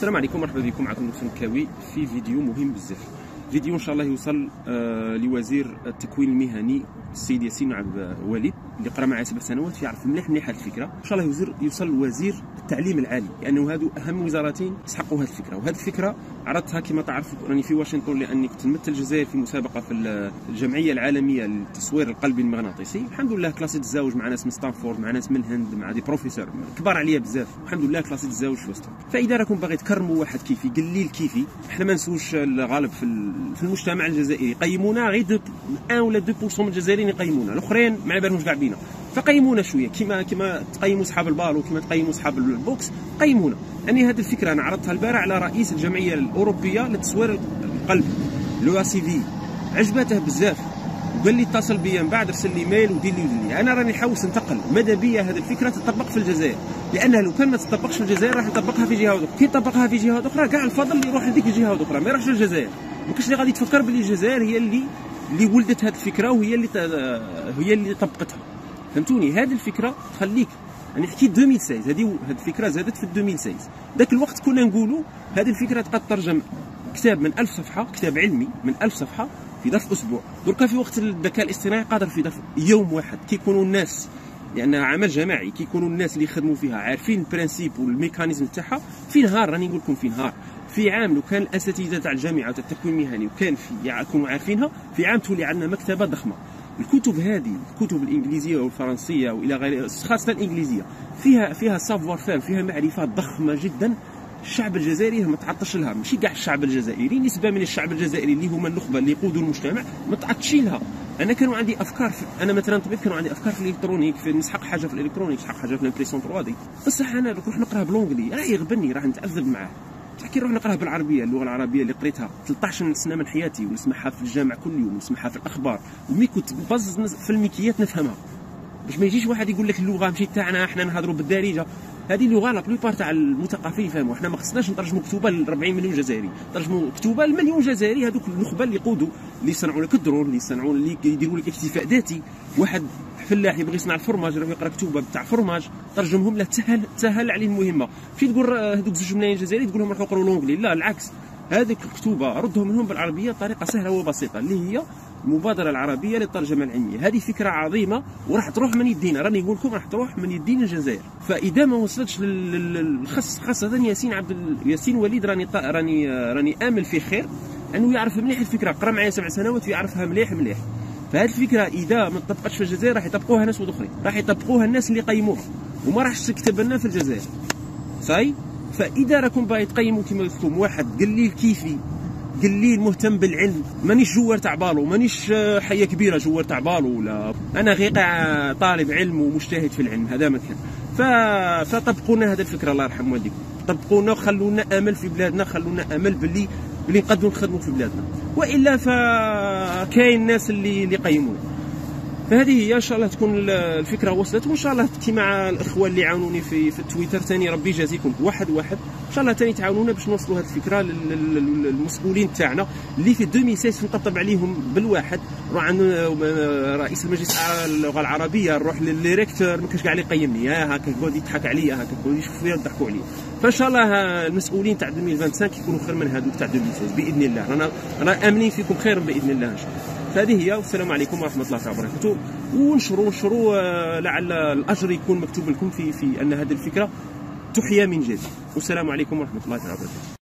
السلام عليكم، مرحبا بكم. معكم دكتور مكاوي في فيديو مهم بزاف. فيديو ان شاء الله يوصل لوزير التكوين المهني السيد ياسين عبد وليد اللي قرا معايا 7 سنوات فيعرف مليح هذه الفكره. ان شاء الله يوصل لوزير التعليم العالي، لانه هادو اهم وزارتين يسحقوا هذه الفكره. وهذه الفكره عرضتها كما تعرف راني في واشنطن، لاني كنت نمثل الجزائر في مسابقه في الجمعيه العالميه للتصوير القلبي المغناطيسي. الحمد لله كلاسيت الزواج مع ناس من ستانفورد، مع ناس من الهند، مع دي بروفيسور كبار عليا بزاف. الحمد لله كلاسيت الزواج في وسطهم. فاذا راكم باغي تكرموا واحد كيفي قليل كيفي، احنا ما نسوش الغالب في المجتمع الجزائري يقيمونا غير 1 ولا 2% من الجزائريين يقيمونا، الاخرين ما على بالهمش كاع بينا. فقيمونا شويه كما تقيموا اصحاب البالو، كما تقيموا اصحاب البوكس، قيمونا. يعني هذه الفكره انا عرضتها البارح على رئيس الجمعيه الاوروبيه لتصوير القلب لو سي في، عجبته بزاف وقال لي اتصل بيا من بعد، ارسل لي ميل ودير لي. انا راني نحوس ننتقل، ماذا بيا هذه الفكره تطبق في الجزائر، لانها لو كان ما تطبقش في الجزائر راح نطبقها في جهات اخرى. كي نطبقها في جهات اخرى كاع الفضل اللي يروح لديك الجهات الاخرى، ما يروحش للجزائر. ما كاينش اللي غادي تفكر باللي الجزائر هي اللي ولدت هذه الفكره وهي اللي طبقتها. فهمتوني؟ هذه الفكره تخليك، انا حكيت 2016، هذه الفكره زادت في 2016. ذاك الوقت كنا نقولوا هذه الفكره تقدر تترجم كتاب من 1000 صفحه، كتاب علمي من 1000 صفحه في ظرف اسبوع. دركا في وقت الذكاء الاصطناعي قادر في ظرف يوم واحد، كيكونوا الناس لان يعني عمل جماعي، كيكونوا الناس اللي يخدموا فيها عارفين البرانسيب والميكانيزم تاعها. في نهار، راني نقول لكم في نهار، في عام لو كان الاساتذه تاع الجامعه تاع التكوين المهني وكان يكونوا عارفينها، في عام تولي عندنا مكتبه ضخمه. الكتب هذه، الكتب الانجليزيه والفرنسيه والى غيرها، خاصه الانجليزيه، فيها سافوار فام، فيها معرفات ضخمه جدا. الشعب الجزائري ما تعطش لها، ماشي كاع الشعب الجزائري، نسبه من الشعب الجزائري اللي هما النخبه اللي يقودوا المجتمع ما تعطش لها. انا كانوا عندي افكار انا مثلا طبيب كانوا عندي افكار في الالكترونيك، في نسحق حاجه في الالكترونيك، نسحق حاجه في الامبريسيون 3 دي، بصح انا نروح نقراها بالونجلي راح يغبني، راح نتعذب معاه. كي نروح نقراها بالعربيه، اللغه العربيه اللي قريتها 13 سنه من حياتي ونسمعها في الجامع كل يوم، ونسمعها في الاخبار، ومي كنت ببز في الميكيات نفهمها، باش ما يجيش واحد يقول لك اللغه ماشي تاعنا، احنا نهضروا بالدارجه. هذه اللغه لا بلوبار تاع المثقفين يفهموا. احنا ما خصناش نترجموا كتوبه ل 40 مليون جزائري، نترجموا كتوبه لمليون جزائري، هذوك النخبه اللي يقودوا، اللي يصنعوا لك الدرون، اللي يصنعوا، اللي يديروا لك اكتفاء ذاتي. واحد فلاح يبغي يصنع الفرماج، يروح يقرا كتوبه تاع فرماج، ترجمهم له، تسهل عليه المهمه. ماشي تقول هذوك 2 ملايين جزائري تقول لهم روحوا قروا لونجلي، لا العكس، هذيك الكتوبه ردهم لهم بالعربيه بطريقه سهله وبسيطه، اللي هي المبادره العربيه للترجمه العلميه. هذه فكره عظيمه وراح تروح من يدينا، راني نقول لكم راح تروح من يدينا الجزائر. فاذا ما وصلتش خاصه ياسين وليد، راني امل في خير، انه يعرف مليح الفكره. قرا معايا 7 سنوات ويعرفها مليح. فهذه الفكره اذا ما طبقتش في الجزائر راح يطبقوها ناس اخرين، راح يطبقوها الناس اللي قيموها، وما راحش تكتب لنا في الجزائر. صاي؟ فاذا راكم باغي تقيموا كما قلت لكم واحد قليل كيفي، قليل مهتم بالعلم، مانيش جوار تاع بالو، مانيش حيه كبيره جوار تاع بالو، ولا انا غير طالب علم ومجتهد في العلم، هذا ما كان. فطبقونا هذه الفكره، الله يرحم والديكم، طبقونا وخلونا امل في بلادنا، خلونا امل باللي نقدروا نخدموا في بلادنا، والا فكاين الناس اللي يقيمونا. فهذه هي، ان شاء الله تكون الفكره وصلت، وان شاء الله مع الاخوه اللي عاونوني في التويتر ثاني، ربي يجازيكم واحد ان شاء الله ثاني تعاونونا باش نوصلوا هذه الفكره للمسؤولين تاعنا اللي في 2016 نطبطب عليهم بالواحد. نروح عند رئيس المجلس اللغه العربيه، نروح للريكتور، ما كاش كاع اللي يقيمني، هكا يقعد يضحك عليا، هكا يقعد يشوف فيا يضحكوا عليا. فان شاء الله المسؤولين تاع 2025 يكونوا خير من هذوك تاع 2016 باذن الله. رانا امنين فيكم خير باذن الله ان شاء الله. فهذه هي، والسلام عليكم ورحمه الله وبركاته. ونشروا لعل الاجر يكون مكتوب لكم في ان هذه الفكره تحيا من جديد. والسلام عليكم ورحمه الله وبركاته.